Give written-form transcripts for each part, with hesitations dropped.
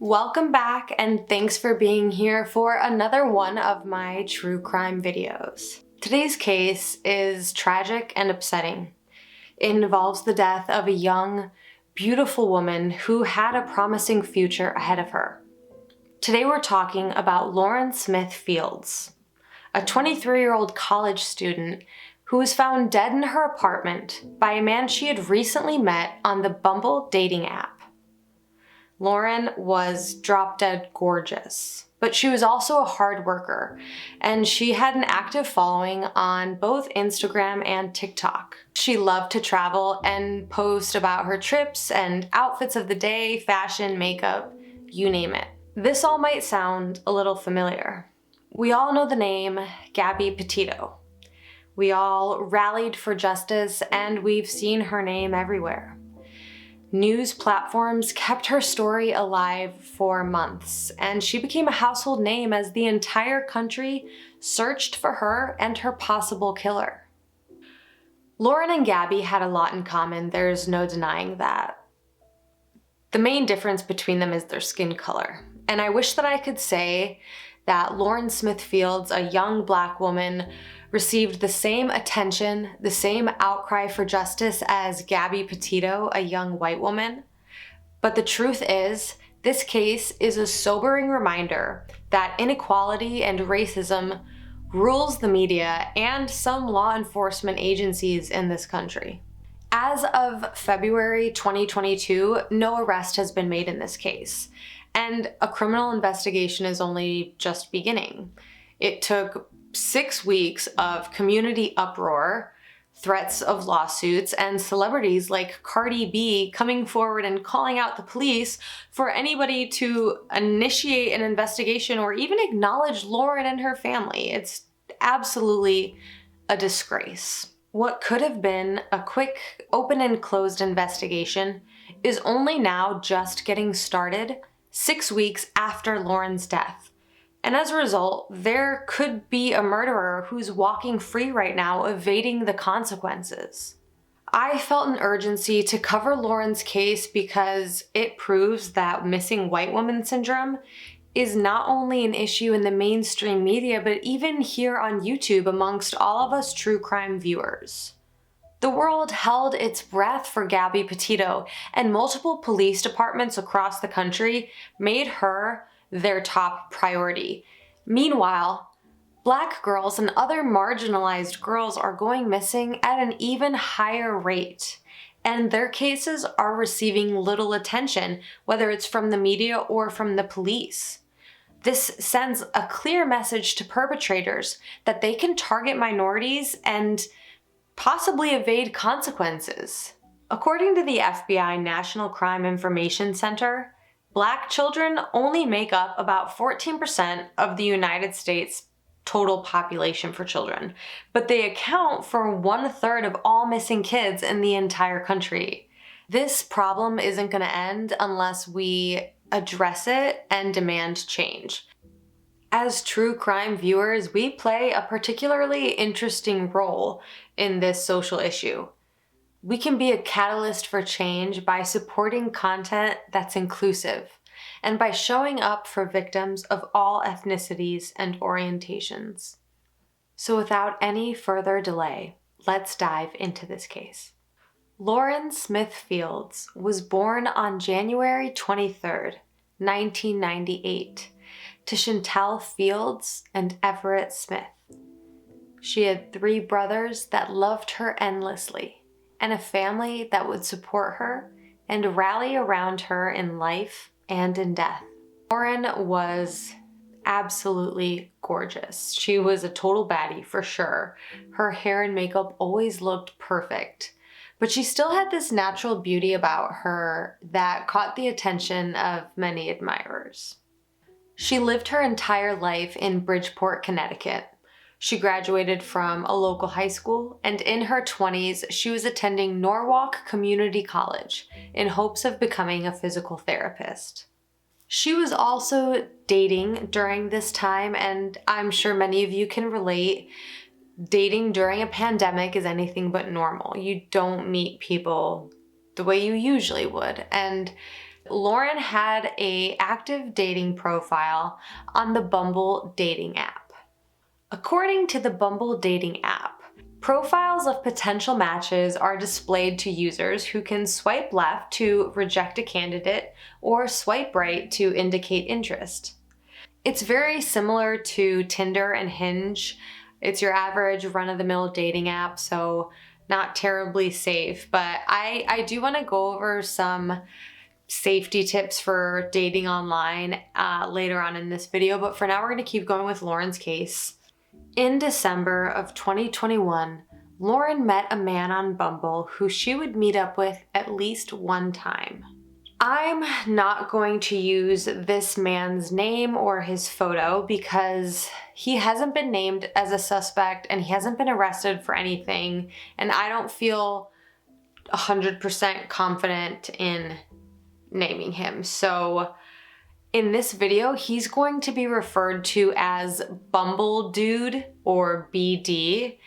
Welcome back, and thanks for being here for another one of my true crime videos. Today's case is tragic and upsetting. It involves the death of a young, beautiful woman who had a promising future ahead of her. Today we're talking about Lauren Smith Fields, a 23-year-old college student who was found dead in her apartment by a man she had recently met on the Bumble dating app. Lauren was drop-dead gorgeous, but she was also a hard worker, and she had an active following on both Instagram and TikTok. She loved to travel and post about her trips and outfits of the day, fashion, makeup, you name it. This all might sound a little familiar. We all know the name Gabby Petito. We all rallied for justice, and we've seen her name everywhere. News platforms kept her story alive for months, and she became a household name as the entire country searched for her and her possible killer. Lauren and Gabby had a lot in common, there's no denying that. The main difference between them is their skin color, and I wish that I could say that Lauren Smith Fields, a young Black woman, received the same attention, the same outcry for justice as Gabby Petito, a young white woman. But the truth is, this case is a sobering reminder that inequality and racism rules the media and some law enforcement agencies in this country. As of February 2022, no arrest has been made in this case, and a criminal investigation is only just beginning. It took 6 weeks of community uproar, threats of lawsuits, and celebrities like Cardi B coming forward and calling out the police for anybody to initiate an investigation or even acknowledge Lauren and her family. It's absolutely a disgrace. What could have been a quick open and closed investigation is only now just getting started 6 weeks after Lauren's death. And as a result, there could be a murderer who's walking free right now, evading the consequences. I felt an urgency to cover Lauren's case because it proves that missing white woman syndrome is not only an issue in the mainstream media, but even here on YouTube amongst all of us true crime viewers. The world held its breath for Gabby Petito, and multiple police departments across the country made her their top priority. Meanwhile, Black girls and other marginalized girls are going missing at an even higher rate, and their cases are receiving little attention, whether it's from the media or from the police. This sends a clear message to perpetrators that they can target minorities and possibly evade consequences. According to the FBI National Crime Information Center, Black children only make up about 14% of the United States' total population for children, but they account for 1/3 of all missing kids in the entire country. This problem isn't going to end unless we address it and demand change. As true crime viewers, we play a particularly interesting role in this social issue. We can be a catalyst for change by supporting content that's inclusive and by showing up for victims of all ethnicities and orientations. So without any further delay, let's dive into this case. Lauren Smith Fields was born on January 23rd, 1998, to Chantel Fields and Everett Smith. She had 3 brothers that loved her endlessly, and a family that would support her and rally around her in life and in death. Lauren was absolutely gorgeous. She was a total baddie for sure. Her hair and makeup always looked perfect, but she still had this natural beauty about her that caught the attention of many admirers. She lived her entire life in Bridgeport, Connecticut. She graduated from a local high school, and in her 20s, she was attending Norwalk Community College in hopes of becoming a physical therapist. She was also dating during this time, and I'm sure many of you can relate. Dating during a pandemic is anything but normal. You don't meet people the way you usually would, and Lauren had an active dating profile on the Bumble dating app. According to the Bumble dating app, profiles of potential matches are displayed to users who can swipe left to reject a candidate or swipe right to indicate interest. It's very similar to Tinder and Hinge. It's your average run-of-the-mill dating app, so not terribly safe. But I do want to go over some safety tips for dating online later on in this video, but for now we're going to keep going with Lauren's case. In December of 2021, Lauren met a man on Bumble who she would meet up with at least one time. I'm not going to use this man's name or his photo because he hasn't been named as a suspect and he hasn't been arrested for anything, and I don't feel 100% confident in naming him. So in this video, he's going to be referred to as Bumble Dude or BD.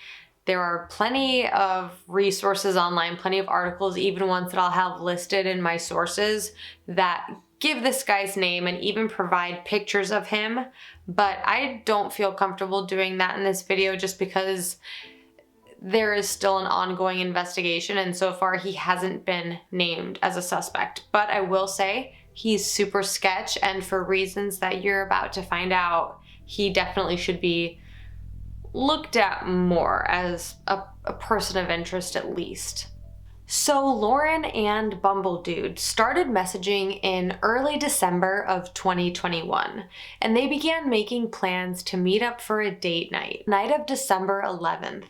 There are plenty of resources online, plenty of articles, even ones that I'll have listed in my sources that give this guy's name and even provide pictures of him. But I don't feel comfortable doing that in this video just because there is still an ongoing investigation, and so far he hasn't been named as a suspect. But I will say he's super sketch, and for reasons that you're about to find out, he definitely should be looked at more as a person of interest at least. So Lauren and Bumble Dude started messaging in early December of 2021, and they began making plans to meet up for a date night of December 11th.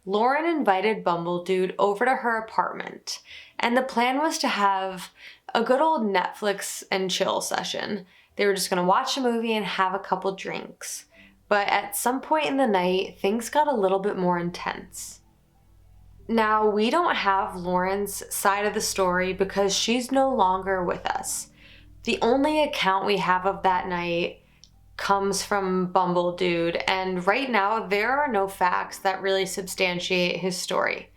Lauren invited Bumble Dude over to her apartment, and the plan was to have a good old Netflix and chill session. They were just gonna watch a movie and have a couple drinks. But at some point in the night, things got a little bit more intense. Now, we don't have Lauren's side of the story because she's no longer with us. The only account we have of that night comes from Bumble Dude, and right now there are no facts that really substantiate his story.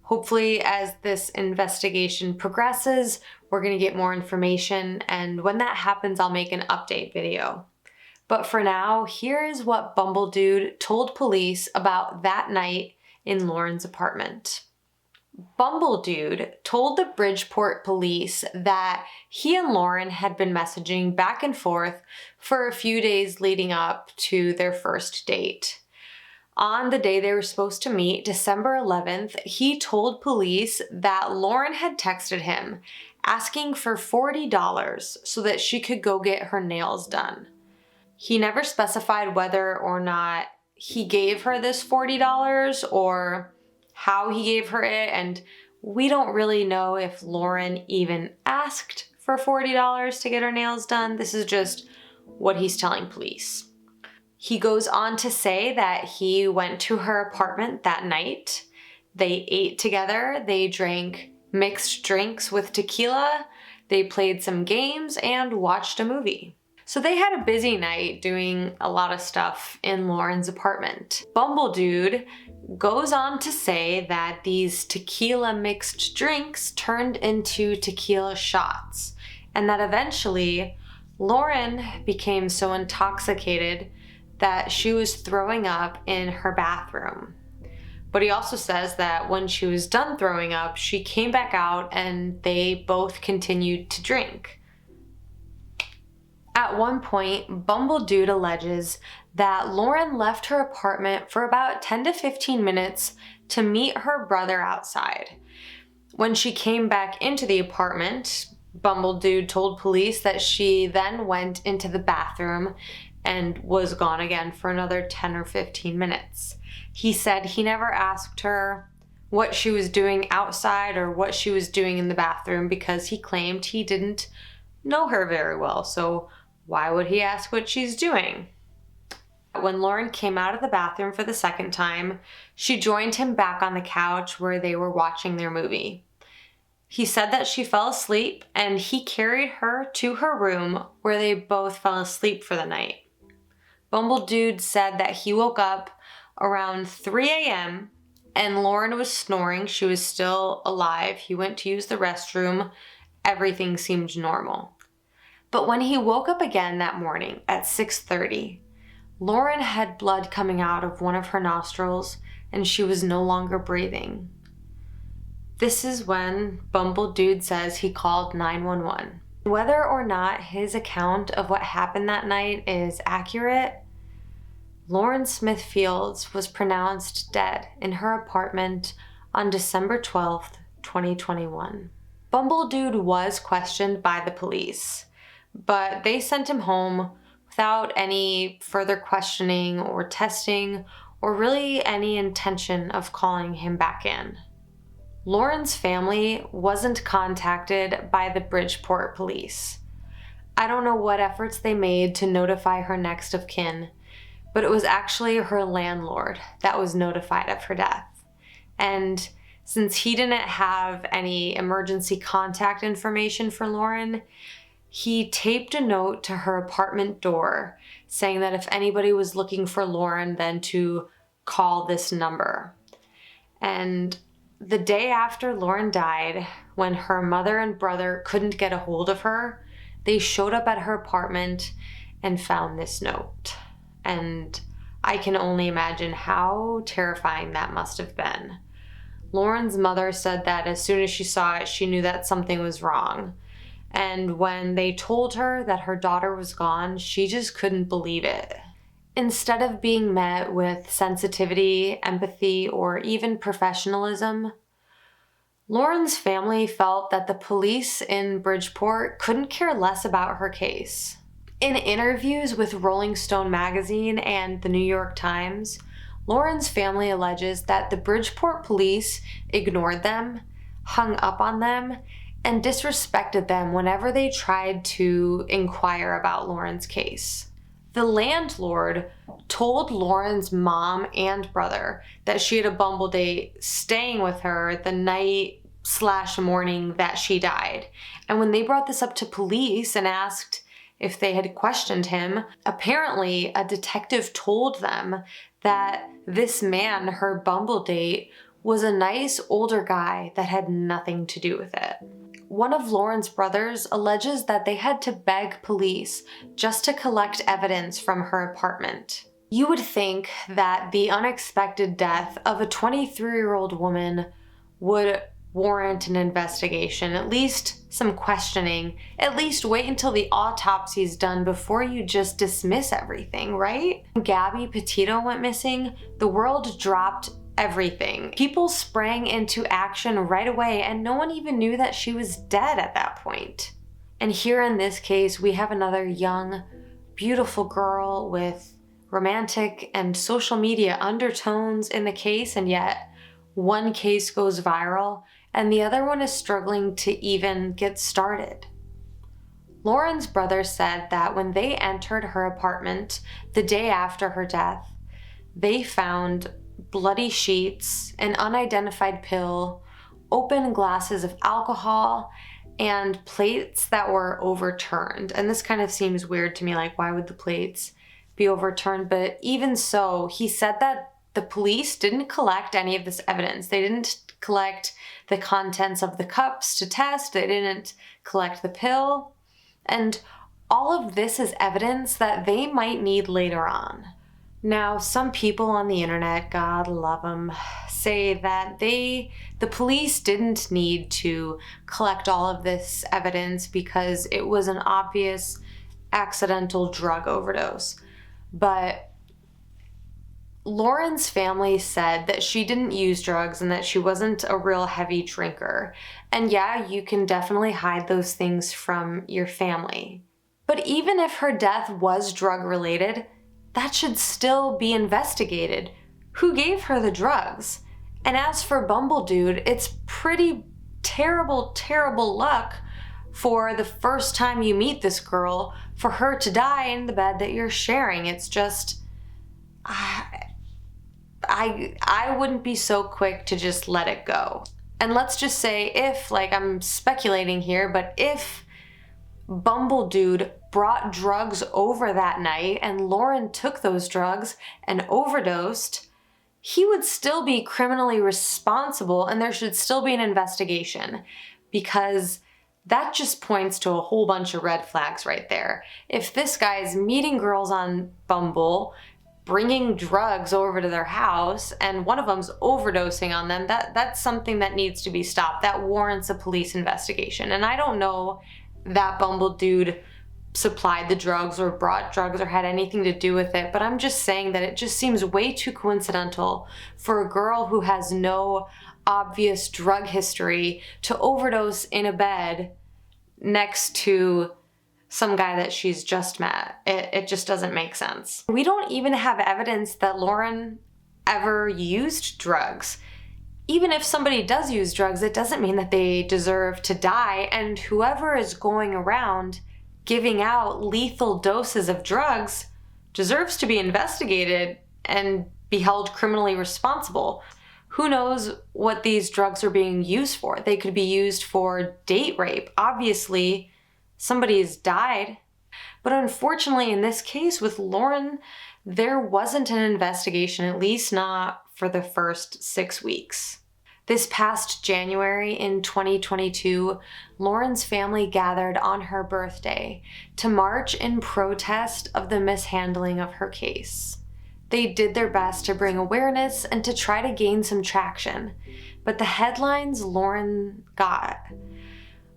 Hopefully, as this investigation progresses, we're gonna get more information, and when that happens, I'll make an update video. But for now, here is what Bumble Dude told police about that night in Lauren's apartment. Bumble Dude told the Bridgeport police that he and Lauren had been messaging back and forth for a few days leading up to their first date. On the day they were supposed to meet, December 11th, he told police that Lauren had texted him asking for $40 so that she could go get her nails done. He never specified whether or not he gave her this $40 or how he gave her it, and we don't really know if Lauren even asked for $40 to get her nails done. This is just what he's telling police. He goes on to say that he went to her apartment that night. They ate together, they drank mixed drinks with tequila, they played some games, and watched a movie. So they had a busy night doing a lot of stuff in Lauren's apartment. Bumble Dude goes on to say that these tequila mixed drinks turned into tequila shots, and that eventually Lauren became so intoxicated that she was throwing up in her bathroom. But he also says that when she was done throwing up, she came back out and they both continued to drink. At one point, Bumble Dude alleges that Lauren left her apartment for about 10 to 15 minutes to meet her brother outside. When she came back into the apartment, Bumble Dude told police that she then went into the bathroom and was gone again for another 10 or 15 minutes. He said he never asked her what she was doing outside or what she was doing in the bathroom because he claimed he didn't know her very well, so why would he ask what she's doing? When Lauren came out of the bathroom for the second time, she joined him back on the couch where they were watching their movie. He said that she fell asleep and he carried her to her room where they both fell asleep for the night. Bumble Dude said that he woke up around 3 a.m. and Lauren was snoring. She was still alive. He went to use the restroom everything seemed normal. But when he woke up again that morning at 6:30, Lauren had blood coming out of one of her nostrils and she was no longer breathing. This is when Bumble Dude says he called 911. Whether or not his account of what happened that night is accurate, Lauren Smith Fields was pronounced dead in her apartment on December 12th, 2021. Bumble Dude was questioned by the police, but they sent him home without any further questioning or testing or really any intention of calling him back in. Lauren's family wasn't contacted by the Bridgeport police. I don't know what efforts they made to notify her next of kin, but it was actually her landlord that was notified of her death. And since he didn't have any emergency contact information for Lauren, he taped a note to her apartment door saying that if anybody was looking for Lauren, then to call this number. And the day after Lauren died, when her mother and brother couldn't get a hold of her, they showed up at her apartment and found this note. And I can only imagine how terrifying that must have been. Lauren's mother said that as soon as she saw it, she knew that something was wrong. And when they told her that her daughter was gone, she just couldn't believe it. Instead of being met with sensitivity, empathy, or even professionalism, Lauren's family felt that the police in Bridgeport couldn't care less about her case. In interviews with Rolling Stone magazine and the New York Times, Lauren's family alleges that the Bridgeport police ignored them, hung up on them, and disrespected them whenever they tried to inquire about Lauren's case. The landlord told Lauren's mom and brother that she had a Bumble date staying with her the night/morning that she died. And when they brought this up to police and asked if they had questioned him, apparently a detective told them that this man, her Bumble date, was a nice older guy that had nothing to do with it. One of Lauren's brothers alleges that they had to beg police just to collect evidence from her apartment. You would think that the unexpected death of a 23-year-old woman would warrant an investigation, at least some questioning, at least wait until the autopsy is done before you just dismiss everything, right? When Gabby Petito went missing, the world dropped everything. People sprang into action right away and no one even knew that she was dead at that point. And here in this case, we have another young, beautiful girl with romantic and social media undertones in the case, and yet one case goes viral and the other one is struggling to even get started. Lauren's brother said that when they entered her apartment the day after her death, they found bloody sheets, an unidentified pill, open glasses of alcohol, and plates that were overturned. And this kind of seems weird to me, like why would the plates be overturned? But even so, he said that the police didn't collect any of this evidence. They didn't collect the contents of the cups to test. They didn't collect the pill. And all of this is evidence that they might need later on. Now, some people on the internet, God love them, say that the police didn't need to collect all of this evidence because it was an obvious accidental drug overdose. But Lauren's family said that she didn't use drugs and that she wasn't a real heavy drinker. And yeah, you can definitely hide those things from your family. But even if her death was drug-related, that should still be investigated. Who gave her the drugs? And as for Bumble Dude, it's pretty terrible, terrible luck for the first time you meet this girl for her to die in the bed that you're sharing. It's just, I wouldn't be so quick to just let it go. And let's just say if, like I'm speculating here, but if Bumble Dude brought drugs over that night and Lauren took those drugs and overdosed, he would still be criminally responsible and there should still be an investigation because That just points to a whole bunch of red flags right there. If this guy's meeting girls on Bumble, bringing drugs over to their house, and one of them's overdosing on them, that's something that needs to be stopped. That warrants a police investigation. And I don't know that Bumble dude supplied the drugs or brought drugs or had anything to do with it, but I'm just saying that it just seems way too coincidental for a girl who has no obvious drug history to overdose in a bed next to some guy that she's just met. It just doesn't make sense. We don't even have evidence that Lauren ever used drugs. Even if somebody does use drugs, it doesn't mean that they deserve to die, and whoever is going around giving out lethal doses of drugs deserves to be investigated and be held criminally responsible. Who knows what these drugs are being used for? They could be used for date rape. Obviously, somebody's died. But unfortunately, in this case with Lauren, there wasn't an investigation, at least not for the first 6 weeks. This past January in 2022, Lauren's family gathered on her birthday to march in protest of the mishandling of her case. They did their best to bring awareness and to try to gain some traction, but the headlines Lauren got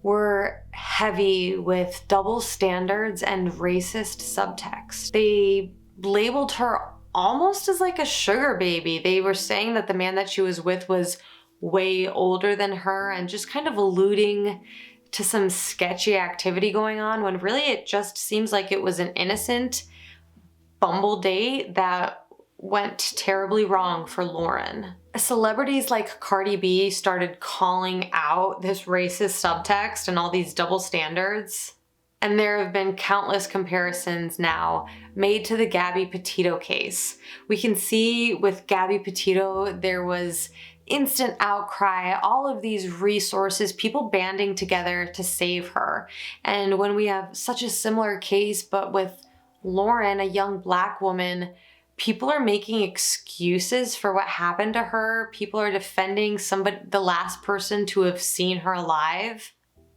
were heavy with double standards and racist subtext. They labeled her almost as like a sugar baby. They were saying that the man that she was with was way older than her and just kind of alluding to some sketchy activity going on, when really it just seems like it was an innocent Bumble date that went terribly wrong for Lauren. Celebrities like Cardi B started calling out this racist subtext and all these double standards. And there have been countless comparisons now made to the Gabby Petito case. We can see with Gabby Petito, there was instant outcry, all of these resources, people banding together to save her. And when we have such a similar case, but with Lauren, a young Black woman, people are making excuses for what happened to her. People are defending the last person to have seen her alive.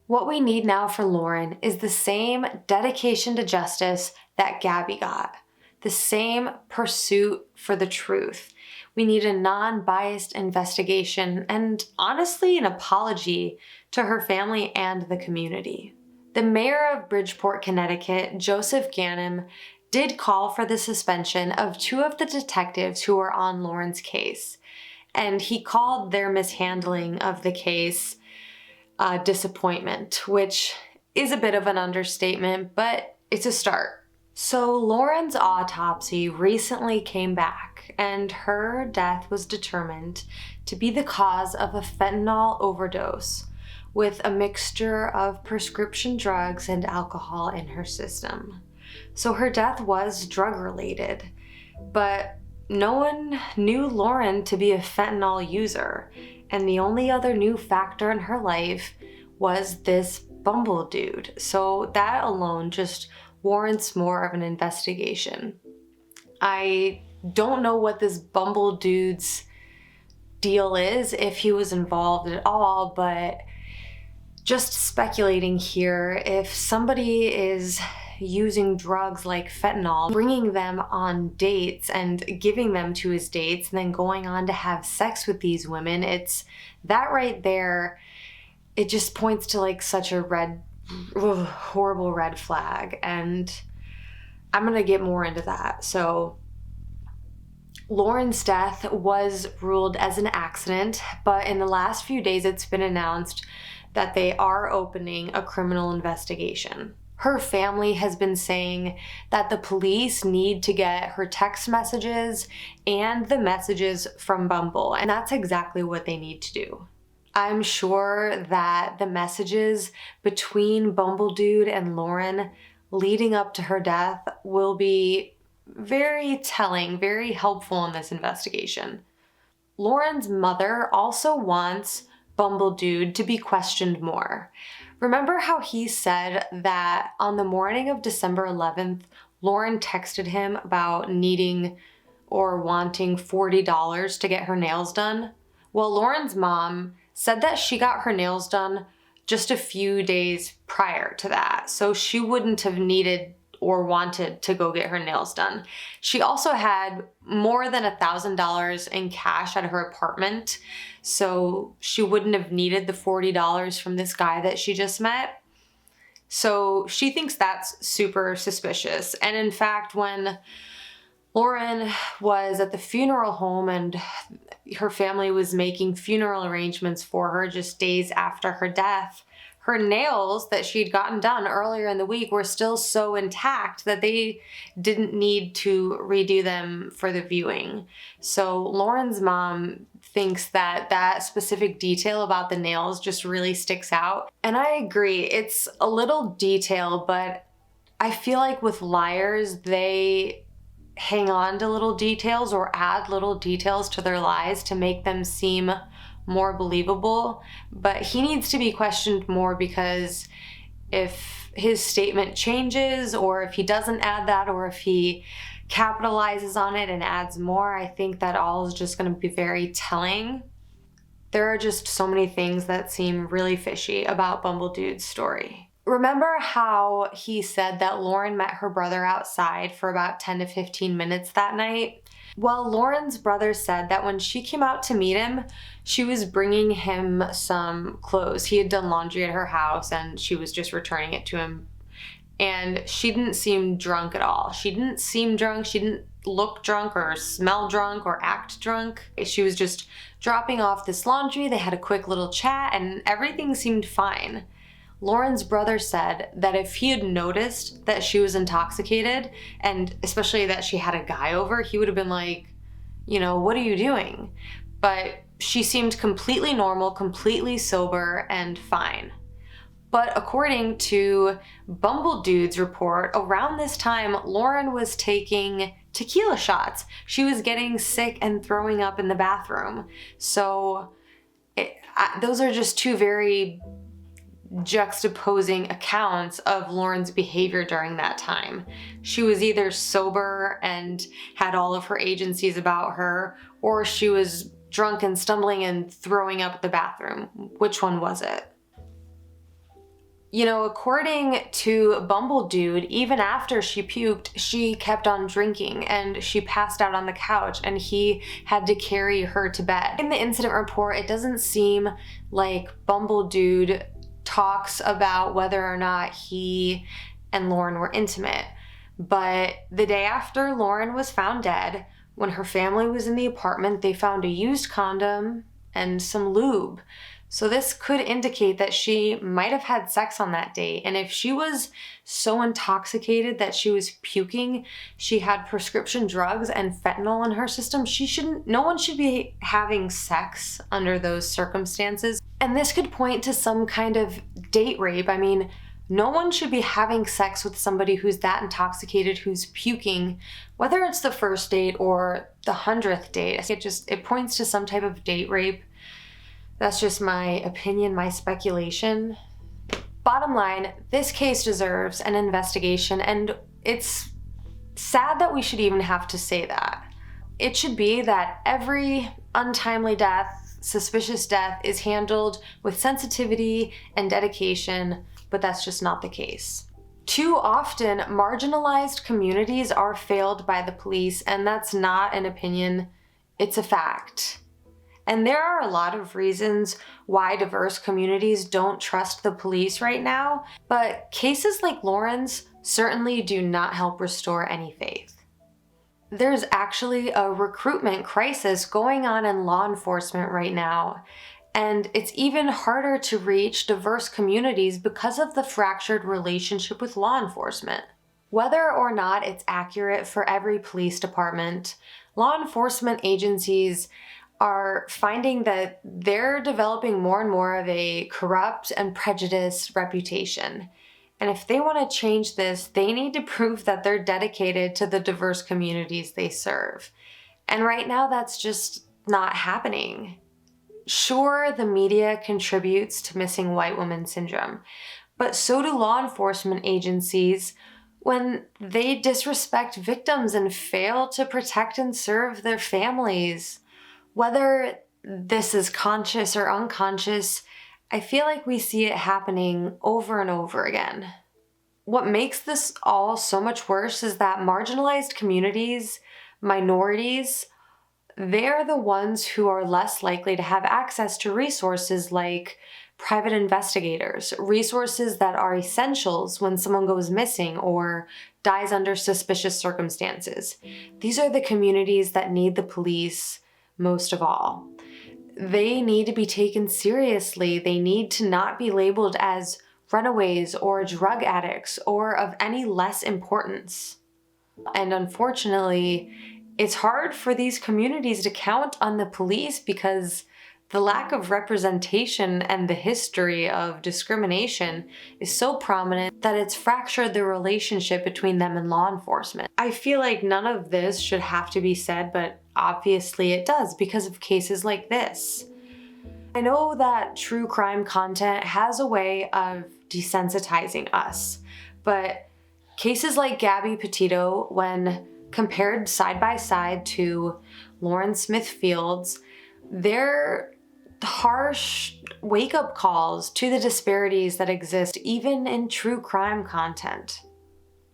What we need now for Lauren is the same dedication to justice that Gabby got, the same pursuit for the truth. We need a non-biased investigation and, honestly, an apology to her family and the community. The mayor of Bridgeport, Connecticut, Joseph Ganim, did call for the suspension of 2 of the detectives who were on Lauren's case, and he called their mishandling of the case a disappointment, which is a bit of an understatement, but it's a start. So Lauren's autopsy recently came back, and her death was determined to be the cause of a fentanyl overdose with a mixture of prescription drugs and alcohol in her system. So her death was drug-related, but no one knew Lauren to be a fentanyl user, and the only other new factor in her life was this Bumble dude. So that alone just warrants more of an investigation. I don't know what this Bumble dude's deal is, if he was involved at all, but just speculating here, if somebody is using drugs like fentanyl, bringing them on dates and giving them to his dates and then going on to have sex with these women, it's that right there, it just points to like such a horrible red flag. And I'm gonna get more into that. So Lauren's death was ruled as an accident, but in the last few days it's been announced that they are opening a criminal investigation. Her family has been saying that the police need to get her text messages and the messages from Bumble, and that's exactly what they need to do. I'm sure that the messages between Bumble Dude and Lauren leading up to her death will be very telling, very helpful in this investigation. Lauren's mother also wants Bumble Dude to be questioned more. Remember how he said that on the morning of December 11th, Lauren texted him about needing or wanting $40 to get her nails done? Well, Lauren's mom said that she got her nails done just a few days prior to that. So she wouldn't have needed or wanted to go get her nails done. She also had more than $1,000 in cash at her apartment, so she wouldn't have needed the $40 from this guy that she just met. So she thinks that's super suspicious. And in fact, when Lauren was at the funeral home and her family was making funeral arrangements for her just days after her death, her nails that she'd gotten done earlier in the week were still so intact that they didn't need to redo them for the viewing. So Lauren's mom thinks that that specific detail about the nails just really sticks out. And I agree, it's a little detail, but I feel like with liars, they hang on to little details or add little details to their lies to make them seem more believable. But he needs to be questioned more, because if his statement changes, or if he doesn't add that, or if he capitalizes on it and adds more, I think that all is just going to be very telling. There are just so many things that seem really fishy about Bumble Dude's story. Remember how he said that Lauren met her brother outside for about 10 to 15 minutes that night? Well, Lauren's brother said that when she came out to meet him, she was bringing him some clothes. He had done laundry at her house and she was just returning it to him. And she didn't seem drunk at all. She didn't seem drunk. She didn't look drunk or smell drunk or act drunk. She was just dropping off this laundry. They had a quick little chat and everything seemed fine. Lauren's brother said that if he had noticed that she was intoxicated, and especially that she had a guy over, he would have been like, you know, what are you doing? But she seemed completely normal, completely sober, and fine. But according to Bumble Dude's report, around this time, Lauren was taking tequila shots. She was getting sick and throwing up in the bathroom. So those are just two very juxtaposing accounts of Lauren's behavior during that time. She was either sober and had all of her agencies about her, or she was drunk and stumbling and throwing up at the bathroom. Which one was it? You know, according to Bumble Dude, even after she puked, she kept on drinking and she passed out on the couch and he had to carry her to bed. In the incident report, it doesn't seem like Bumble Dude talks about whether or not he and Lauren were intimate. But the day after Lauren was found dead, when her family was in the apartment, they found a used condom and some lube. So this could indicate that she might have had sex on that date. And if she was so intoxicated that she was puking, she had prescription drugs and fentanyl in her system, no one should be having sex under those circumstances. And this could point to some kind of date rape. I mean, no one should be having sex with somebody who's that intoxicated, who's puking, whether it's the first date or the 100th date. It points to some type of date rape. That's just my opinion, my speculation. Bottom line, this case deserves an investigation, and it's sad that we should even have to say that. It should be that every untimely death, suspicious death is handled with sensitivity and dedication, but that's just not the case. Too often, marginalized communities are failed by the police, and that's not an opinion, it's a fact. And there are a lot of reasons why diverse communities don't trust the police right now, but cases like Lauren's certainly do not help restore any faith. There's actually a recruitment crisis going on in law enforcement right now, and it's even harder to reach diverse communities because of the fractured relationship with law enforcement. Whether or not it's accurate for every police department, law enforcement agencies are finding that they're developing more and more of a corrupt and prejudiced reputation. And if they want to change this, they need to prove that they're dedicated to the diverse communities they serve. And right now, that's just not happening. Sure, the media contributes to missing white woman syndrome, but so do law enforcement agencies when they disrespect victims and fail to protect and serve their families. Whether this is conscious or unconscious, I feel like we see it happening over and over again. What makes this all so much worse is that marginalized communities, minorities, they're the ones who are less likely to have access to resources like private investigators, resources that are essentials when someone goes missing or dies under suspicious circumstances. These are the communities that need the police most of all. They need to be taken seriously. They need to not be labeled as runaways or drug addicts or of any less importance. And unfortunately, it's hard for these communities to count on the police because the lack of representation and the history of discrimination is so prominent that it's fractured the relationship between them and law enforcement. I feel like none of this should have to be said, but obviously it does because of cases like this. I know that true crime content has a way of desensitizing us, but cases like Gabby Petito, when compared side by side to Lauren Smith Fields, they're harsh wake-up calls to the disparities that exist even in true crime content.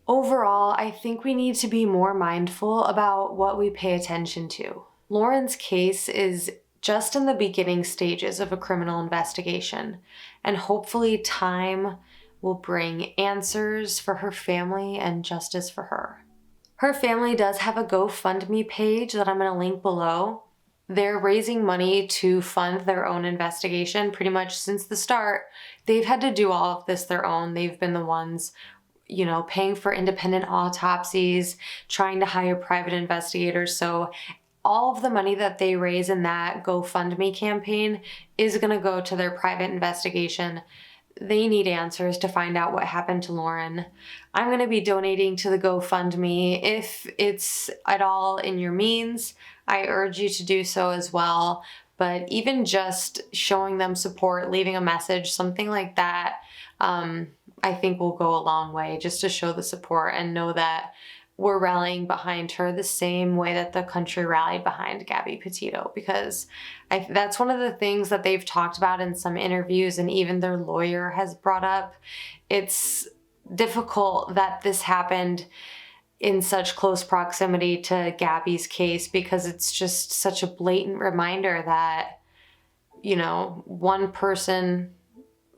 Overall, I think we need to be more mindful about what we pay attention to. Lauren's case is just in the beginning stages of a criminal investigation, and hopefully time will bring answers for her family and justice for her. Her family does have a GoFundMe page that I'm going to link below. They're raising money to fund their own investigation pretty much since the start. They've had to do all of this their own. They've been the ones, paying for independent autopsies, trying to hire private investigators. So all of the money that they raise in that GoFundMe campaign is going to go to their private investigation. They need answers to find out what happened to Lauren. I'm going to be donating to the GoFundMe. If it's at all in your means, I urge you to do so as well. But even just showing them support, leaving a message, something like that, I think will go a long way just to show the support and know that we're rallying behind her the same way that the country rallied behind Gabby Petito, because that's one of the things that they've talked about in some interviews and even their lawyer has brought up. It's difficult that this happened in such close proximity to Gabby's case because it's just such a blatant reminder that, one person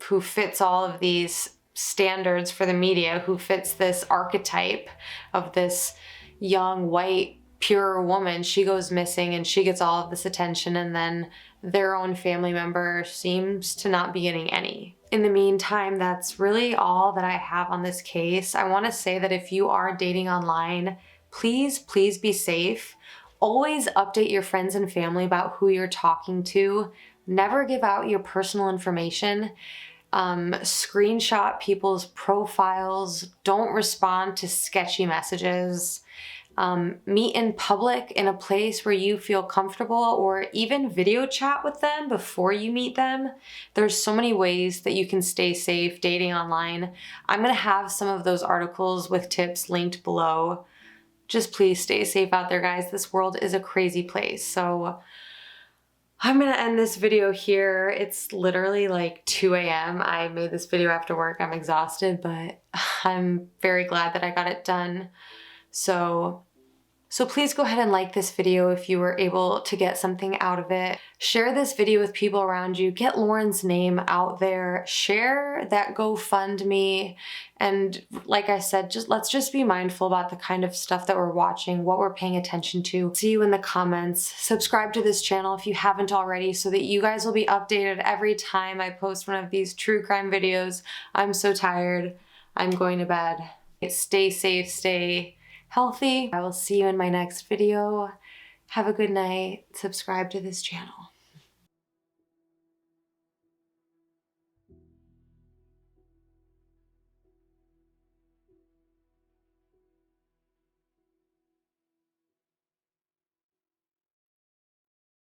who fits all of these standards for the media, who fits this archetype of this young, white, pure woman, she goes missing and she gets all of this attention, and then their own family member seems to not be getting any. In the meantime, that's really all that I have on this case. I want to say that if you are dating online, please be safe. Always update your friends and family about who you're talking to. Never give out your personal information. Screenshot people's profiles. Don't respond to sketchy messages. Meet in public in a place where you feel comfortable, or even video chat with them before you meet them. There's so many ways that you can stay safe dating online. I'm going to have some of those articles with tips linked below. Just please stay safe out there, guys. This world is a crazy place. So I'm going to end this video here. It's literally like 2 a.m. I made this video after work. I'm exhausted, but I'm very glad that I got it done. So please go ahead and like this video if you were able to get something out of it. Share this video with people around you. Get Lauren's name out there. Share that GoFundMe. And like I said, let's just be mindful about the kind of stuff that we're watching, what we're paying attention to. See you in the comments. Subscribe to this channel if you haven't already so that you guys will be updated every time I post one of these true crime videos. I'm so tired. I'm going to bed. Stay safe, stay healthy. I will see you in my next video. Have a good night. Subscribe to this channel.